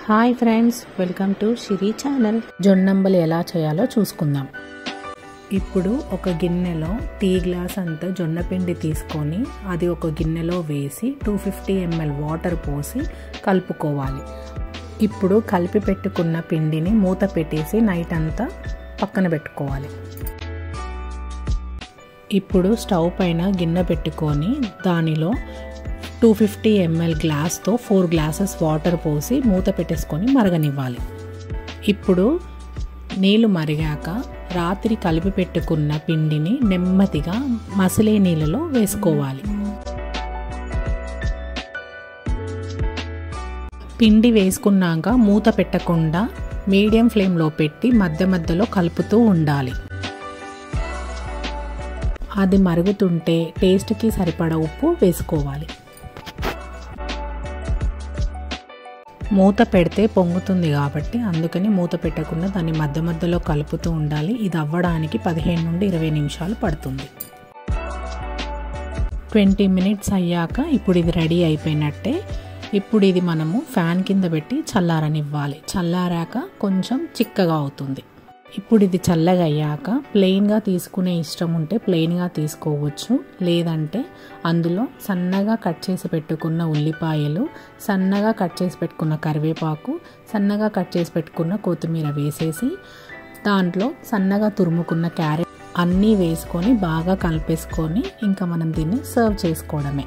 Hi friends, welcome to Shiri channel. జొన్నంబలి ఎలా చేయాలో చూసుకుందాం. ఇప్పుడు ఒక గిన్నెలో టీ గ్లాస్ అంతా జొన్న పిండి తీసుకొని అది ఒక గిన్నెలో వేసి 250 ml వాటర్ పోసి కలుపుకోవాలి. ఇప్పుడు కలిపి పెట్టుకున్న పిండిని మూత పెట్టేసి నైట్ అంతా పక్కన పెట్టుకోవాలి. ఇప్పుడు స్టవ్ పైన గిన్నె పెట్టుకొని దానిలో 250 ml గ్లాస్తో 4 గ్లాసెస్ వాటర్ పోసి మూత పెట్టేసుకొని మరగనివ్వాలి. ఇప్పుడు నీళ్ళు మరిగాక రాత్రి కలిపి పెట్టుకున్న పిండిని నెమ్మదిగా మసిలే నీళ్ళలో వేసుకోవాలి. పిండి వేసుకున్నాక మూత పెట్టకుండా మీడియం ఫ్లేమ్లో పెట్టి మధ్య మధ్యలో కలుపుతూ ఉండాలి. అది మరుగుతుంటే టేస్ట్కి సరిపడా ఉప్పు వేసుకోవాలి. మూత పెడితే పొంగుతుంది కాబట్టి అందుకని మూత పెట్టకుండా దాన్ని మధ్య మధ్యలో కలుపుతూ ఉండాలి. ఇది అవ్వడానికి 15 నుండి 20 నిమిషాలు పడుతుంది. 20 మినిట్స్ అయ్యాక ఇప్పుడు ఇది రెడీ అయిపోయినట్టే. ఇప్పుడు ఇది మనము ఫ్యాన్ కింద పెట్టి చల్లారనివ్వాలి. చల్లారాక కొంచెం చిక్కగా అవుతుంది. ఇప్పుడు ఇది చల్లగా అయ్యాక ప్లెయిన్గా తీసుకునే ఇష్టం ఉంటే ప్లెయిన్గా తీసుకోవచ్చు. లేదంటే అందులో సన్నగా కట్ చేసి పెట్టుకున్న ఉల్లిపాయలు, సన్నగా కట్ చేసి పెట్టుకున్న కరివేపాకు, సన్నగా కట్ చేసి పెట్టుకున్న కొత్తిమీర వేసేసి దాంట్లో సన్నగా తురుముకున్న క్యారెట్ అన్నీ వేసుకొని బాగా కలిపేసుకొని ఇంకా మనం దీన్ని సర్వ్ చేసుకోవడమే.